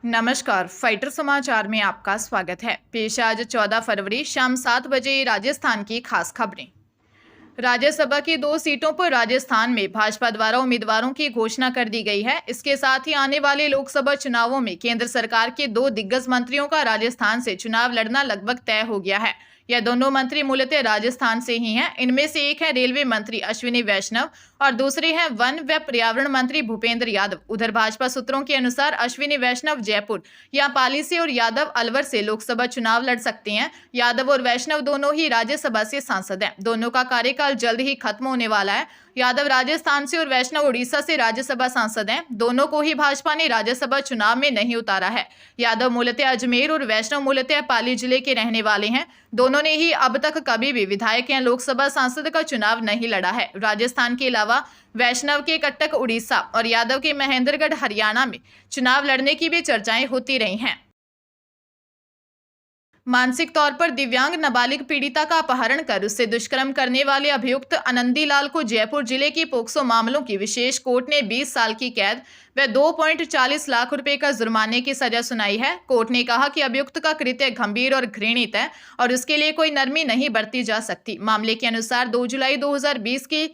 नमस्कार, फाइटर समाचार में आपका स्वागत है। पेश आज 14 फरवरी शाम 7 बजे राजस्थान की खास खबरें। राज्यसभा की 2 सीटों पर राजस्थान में भाजपा द्वारा उम्मीदवारों की घोषणा कर दी गई है। इसके साथ ही आने वाले लोकसभा चुनावों में केंद्र सरकार के 2 दिग्गज मंत्रियों का राजस्थान से चुनाव लड़ना लगभग तय हो गया है। यह दोनों मंत्री मूलतः राजस्थान से ही हैं। इनमें से एक है रेलवे मंत्री अश्विनी वैष्णव और दूसरे हैं वन व पर्यावरण मंत्री भूपेंद्र यादव। उधर भाजपा सूत्रों के अनुसार अश्विनी वैष्णव जयपुर या पाली से और यादव अलवर से लोकसभा चुनाव लड़ सकते हैं। यादव और वैष्णव दोनों ही राज्यसभा से सांसद हैं। दोनों का कार्यकाल जल्द ही खत्म होने वाला है। यादव राजस्थान से और वैष्णव उड़ीसा से राज्यसभा सांसद हैं। दोनों को ही भाजपा ने राज्यसभा चुनाव में नहीं उतारा है। यादव मूलतः अजमेर और वैष्णव मूलतः पाली जिले के रहने वाले हैं। दोनों ने ही अब तक कभी भी विधायक या लोकसभा सांसद का चुनाव नहीं लड़ा है। राजस्थान के अलावा वैष्णव के कटक उड़ीसा और यादव के महेंद्रगढ़ हरियाणा में चुनाव लड़ने की भी चर्चाएं होती रही हैं। मानसिक तौर पर दिव्यांग नाबालिग पीड़िता का अपहरण कर उससे दुष्कर्म करने वाले अभियुक्त आनंदीलाल को जयपुर जिले की पोक्सो मामलों की विशेष कोर्ट ने 20 साल की कैद व 2.40 लाख रुपए का जुर्माने की सजा सुनाई है। कोर्ट ने कहा कि अभियुक्त का कृत्य गंभीर और घृणित है और उसके लिए कोई नरमी नहीं बरती जा सकती। मामले के अनुसार 2 जुलाई 2020 की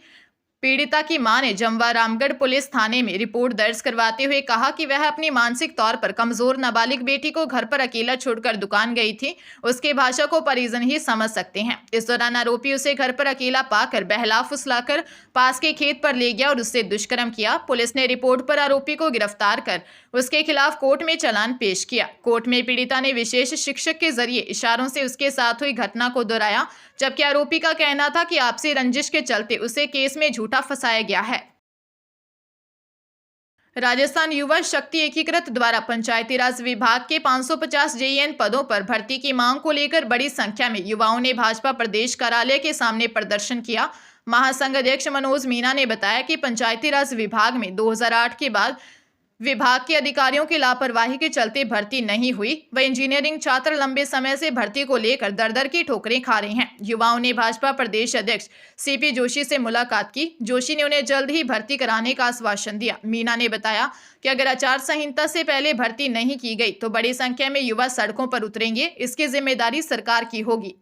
पीड़िता की मां ने जमवा रामगढ़ पुलिस थाने में रिपोर्ट दर्ज करवाते हुए कहा कि वह अपनी मानसिक तौर पर कमजोर नाबालिग बेटी को घर पर अकेला छोड़कर दुकान गई थी। उसकी भाषा को परिजन ही समझ सकते हैं। इस दौरान आरोपी उसे घर पर अकेला पाकर बहला फुसलाकर पास के खेत पर ले गया और उससे दुष्कर्म किया। पुलिस ने रिपोर्ट पर आरोपी को गिरफ्तार कर उसके खिलाफ कोर्ट में चालान पेश किया। कोर्ट में पीड़िता ने विशेष शिक्षक के जरिए इशारों से उसके साथ हुई घटना को दोहराया, जबकि आरोपी का कहना था कि आपसी रंजिश के चलते उसे केस में झूठा फंसाया गया है। राजस्थान युवा शक्ति एकीकृत द्वारा पंचायती राज विभाग के 550 जेईएन पदों पर भर्ती की मांग को लेकर बड़ी संख्या में युवाओं ने भाजपा प्रदेश कार्यालय के सामने प्रदर्शन किया। महासंघ अध्यक्ष मनोज मीना ने बताया कि पंचायती राज विभाग में 2008 के बाद विभाग के अधिकारियों की लापरवाही के चलते भर्ती नहीं हुई। वह इंजीनियरिंग छात्र लंबे समय से भर्ती को लेकर दर-दर की ठोकरें खा रहे हैं। युवाओं ने भाजपा प्रदेश अध्यक्ष सीपी जोशी से मुलाकात की। जोशी ने उन्हें जल्द ही भर्ती कराने का आश्वासन दिया। मीना ने बताया कि अगर आचार संहिता से पहले भर्ती नहीं की गई तो बड़ी संख्या में युवा सड़कों पर उतरेंगे। इसकी जिम्मेदारी सरकार की होगी।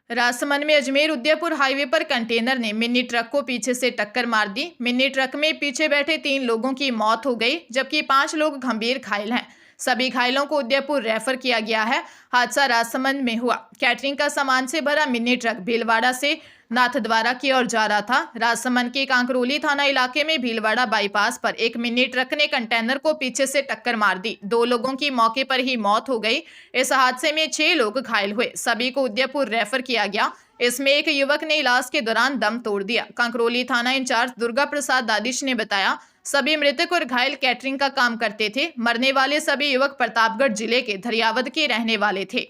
राजसमंद में अजमेर उदयपुर हाईवे पर कंटेनर ने मिनी ट्रक को पीछे से टक्कर मार दी। मिनी ट्रक में पीछे बैठे 3 लोगों की मौत हो गई, जबकि 5 लोग गंभीर घायल हैं। सभी घायलों को उदयपुर रेफर किया गया है। हादसा राजसमंद में हुआ। कैटरिंग का सामान से भरा मिनी ट्रक भीलवाड़ा से नाथद्वारा की ओर जा रहा था। राजसमंद के कांकरोली थाना इलाके में भीलवाड़ा बाईपास पर एक मिनी ट्रक ने कंटेनर को पीछे से टक्कर मार दी। 2 लोगों की मौके पर ही मौत हो गई। इस हादसे में 6 लोग घायल हुए। सभी को उदयपुर रेफर किया गया। इसमें एक युवक ने इलाज के दौरान दम तोड़ दिया। कांकरोली थाना इंचार्ज दुर्गा प्रसाद दादिश ने बताया, सभी मृतक और घायल कैटरिंग का काम करते थे। मरने वाले सभी युवक प्रतापगढ़ जिले के धरियावद के रहने वाले थे।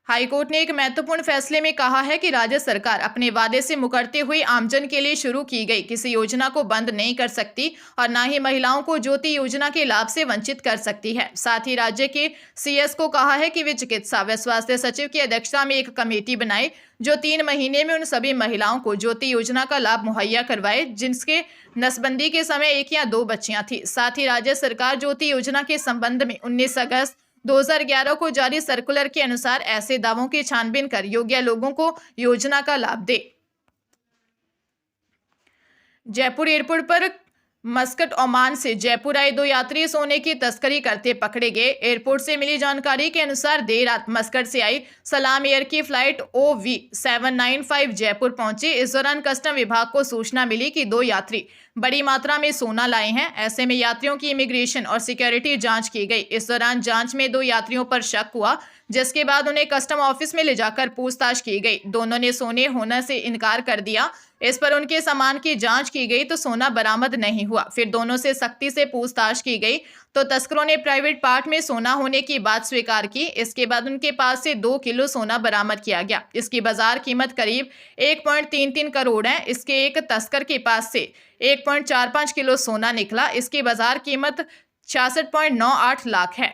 हाईकोर्ट ने एक महत्वपूर्ण फैसले में कहा है कि राज्य सरकार अपने वादे से मुकरते हुए आमजन के लिए शुरू की गई किसी योजना को बंद नहीं कर सकती और न ही महिलाओं को ज्योति योजना के लाभ से वंचित कर सकती है। साथ ही राज्य के सीएस को कहा है कि वे चिकित्सा व स्वास्थ्य सचिव की अध्यक्षता में एक कमेटी बनाए जो 3 महीने में उन सभी महिलाओं को ज्योति योजना का लाभ मुहैया करवाए जिनके नसबंदी के समय 1 या 2 बच्चियां थी। साथ ही राज्य सरकार ज्योति योजना के संबंध में 19 अगस्त 2011 को जारी सर्कुलर के अनुसार ऐसे दावों की छानबीन कर योग्य लोगों को योजना का लाभ दे। जयपुर एयरपोर्ट पर मस्कट ओमान से जयपुर आए 2 यात्री सोने की तस्करी करते पकड़े गए। एयरपोर्ट से मिली जानकारी के अनुसार देर रात मस्कट से आई सलाम एयर की फ्लाइट OV795 जयपुर पहुंची। इस दौरान कस्टम विभाग को सूचना मिली कि 2 यात्री बड़ी मात्रा में सोना लाए हैं। ऐसे में यात्रियों की इमिग्रेशन और सिक्योरिटी जांच की गई। इस दौरान जांच में 2 यात्रियों पर शक हुआ, जिसके बाद उन्हें कस्टम ऑफिस में ले जाकर पूछताछ की गई। दोनों ने सोने होने से इनकार कर दिया। इस पर उनके सामान की जांच की गई तो सोना बरामद नहीं हुआ। फिर दोनों से सख्ती से पूछताछ की गई तो तस्करों ने प्राइवेट पार्ट में सोना होने की बात स्वीकार की। इसके बाद उनके पास से 2 किलो सोना बरामद किया गया। इसकी बाजार कीमत करीब 1.33 करोड़ है। इसके एक तस्कर के पास से 1.45 किलो सोना निकला। इसकी बाजार कीमत 66.98 लाख है।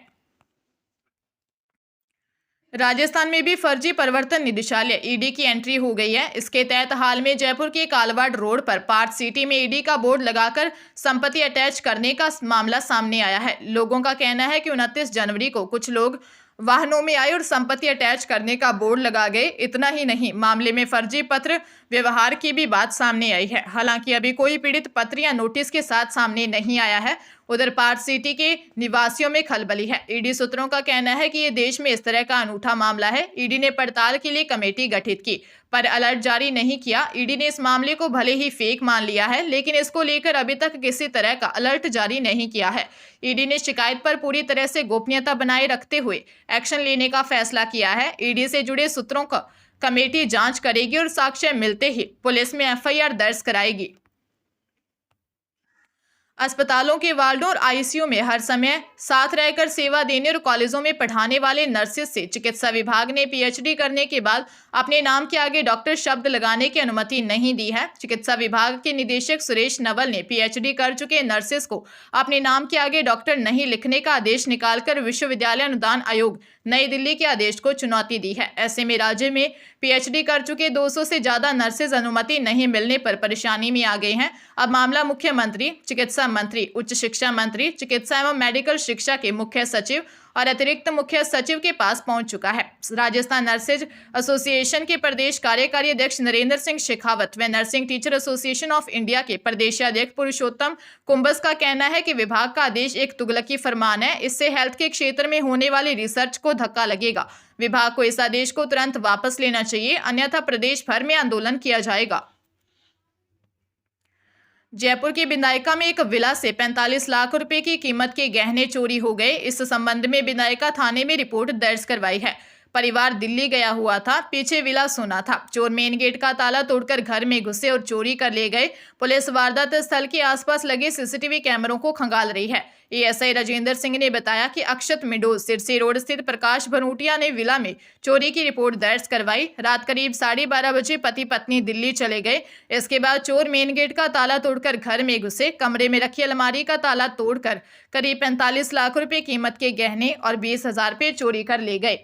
राजस्थान में भी फर्जी प्रवर्तन निदेशालय ईडी की एंट्री हो गई है। इसके तहत हाल में जयपुर के कालवाड़ रोड पर पार्क सिटी में ईडी का बोर्ड लगाकर संपत्ति अटैच करने का मामला सामने आया है। लोगों का कहना है कि 29 जनवरी को कुछ लोग वाहनों में आए और संपत्ति अटैच करने का बोर्ड लगा गए। इतना ही नहीं, मामले में फर्जी पत्र व्यवहार की भी बात सामने आई है। हालांकि अभी कोई पीड़ित पत्र या नोटिस के साथ सामने नहीं आया है। उधर पार्क सिटी के निवासियों में खलबली है। ईडी सूत्रों का कहना है कि ये देश में इस तरह का अनूठा मामला है। ईडी ने पड़ताल के लिए कमेटी गठित की पर अलर्ट जारी नहीं किया। ईडी ने इस मामले को भले ही फेक मान लिया है, लेकिन इसको लेकर अभी तक किसी तरह का अलर्ट जारी नहीं किया है। ईडी ने शिकायत पर पूरी तरह से गोपनीयता बनाए रखते हुए एक्शन लेने का फैसला किया है। ईडी से जुड़े सूत्रों का कमेटी जांच करेगी और साक्ष्य मिलते ही पुलिस में एफआईआर दर्ज कराएगी। अस्पतालों के वार्डों और आईसीयू में हर समय साथ रहकर सेवा देने और कॉलेजों में पढ़ाने वाले नर्सेस से चिकित्सा विभाग ने पीएचडी करने के बाद अपने नाम के आगे डॉक्टर शब्द लगाने की अनुमति नहीं दी है। चिकित्सा विभाग के निदेशक सुरेश नवल ने पीएचडी कर चुके नर्सेस को अपने नाम के आगे डॉक्टर नहीं लिखने का आदेश निकालकर विश्वविद्यालय अनुदान आयोग नई दिल्ली के आदेश को चुनौती दी है। ऐसे में राज्य में पीएचडी कर चुके 200 से ज्यादा नर्सेज अनुमति नहीं मिलने पर परेशानी में आ गए हैं। अब मामला मुख्यमंत्री, चिकित्सा मंत्री, उच्च शिक्षा मंत्री, चिकित्सा एवं मेडिकल शिक्षा के मुख्य सचिव और अतिरिक्त मुख्य सचिव के पास पहुंच चुका है। राजस्थान नर्सेज एसोसिएशन के प्रदेश कार्यकारी अध्यक्ष नरेंद्र सिंह शेखावत व nursing teacher association of India के प्रदेशाध्यक्ष पुरुषोत्तम कुंभस का कहना है कि विभाग का आदेश एक तुगलकी फरमान है। इससे हेल्थ के क्षेत्र में होने वाली रिसर्च को धक्का लगेगा। विभाग को इस आदेश को तुरंत वापस लेना चाहिए, अन्यथा प्रदेश भर में आंदोलन किया जाएगा। जयपुर की बिनायका में एक विला से 45 लाख रुपए की कीमत के गहने चोरी हो गए। इस संबंध में बिनायका थाने में रिपोर्ट दर्ज करवाई है। परिवार दिल्ली गया हुआ था, पीछे विला सोना था। चोर मेन गेट का ताला तोड़कर घर में घुसे और चोरी कर ले गए। पुलिस वारदात स्थल के आसपास लगे सीसीटीवी कैमरों को खंगाल रही है। एएसआई राजेंद्र सिंह ने बताया कि अक्षत मिडोज सिरसी रोड स्थित प्रकाश भनूटिया ने विला में चोरी की रिपोर्ट दर्ज करवाई। रात करीब 12:30 बजे पति पत्नी दिल्ली चले गए। इसके बाद चोर मेन गेट का ताला तोड़कर घर में घुसे, कमरे में रखी अलमारी का ताला तोड़कर करीब 45 लाख रुपए कीमत के गहने और 20,000 रुपए चोरी कर ले गए।